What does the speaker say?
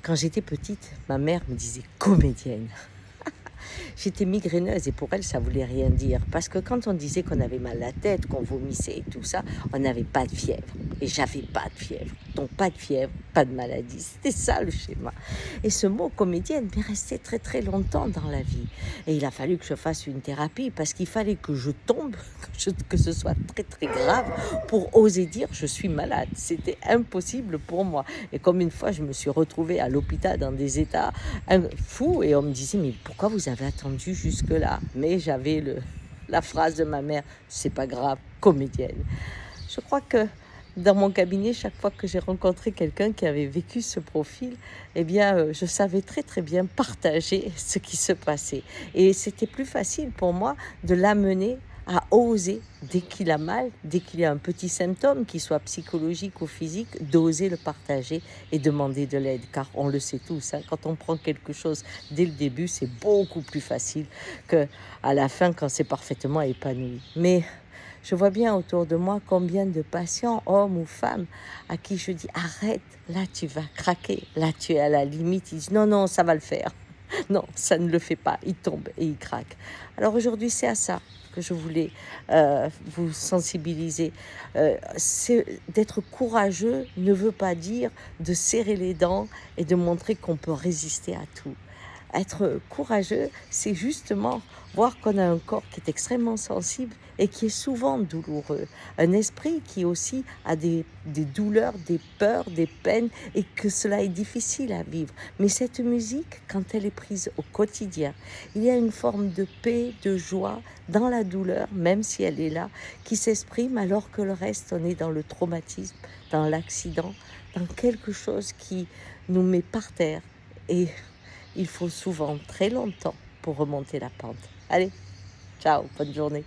Quand j'étais petite, ma mère me disait comédienne. J'étais migraineuse et pour elle, ça voulait rien dire. Parce que quand on disait qu'on avait mal à la tête, qu'on vomissait et tout ça, on n'avait pas de fièvre. Et j'avais pas de fièvre. Donc pas de fièvre, pas de maladie. C'était ça le schéma. Et ce mot comédienne m'est resté très très longtemps dans la vie. Et il a fallu que je fasse une thérapie parce qu'il fallait que je tombe, que ce soit très très grave pour oser dire je suis malade. C'était impossible pour moi. Et comme une fois, je me suis retrouvée à l'hôpital dans des états fous et on me disait mais pourquoi vous avez attendu jusque-là? Mais j'avais la phrase de ma mère, c'est pas grave, comédienne. Je crois que dans mon cabinet, chaque fois que j'ai rencontré quelqu'un qui avait vécu ce profil, eh bien, je savais très très bien partager ce qui se passait. Et c'était plus facile pour moi de l'amener à oser, dès qu'il a mal, dès qu'il y a un petit symptôme, qu'il soit psychologique ou physique, d'oser le partager et demander de l'aide. Car on le sait tous, hein, quand on prend quelque chose dès le début, c'est beaucoup plus facile qu'à la fin quand c'est parfaitement épanoui. Mais je vois bien autour de moi combien de patients, hommes ou femmes, à qui je dis arrête, là tu vas craquer, là tu es à la limite. Ils disent non, non, ça va le faire. Non, ça ne le fait pas. Il tombe et il craque. Alors aujourd'hui, c'est à ça que je voulais vous sensibiliser. D'être courageux ne veut pas dire de serrer les dents et de montrer qu'on peut résister à tout. Être courageux, c'est justement voir qu'on a un corps qui est extrêmement sensible et qui est souvent douloureux. Un esprit qui aussi a des douleurs, des peurs, des peines et que cela est difficile à vivre. Mais cette musique, quand elle est prise au quotidien, il y a une forme de paix, de joie dans la douleur, même si elle est là, qui s'exprime alors que le reste, on est dans le traumatisme, dans l'accident, dans quelque chose qui nous met par terre. Et il faut souvent très longtemps pour remonter la pente. Allez, ciao, bonne journée.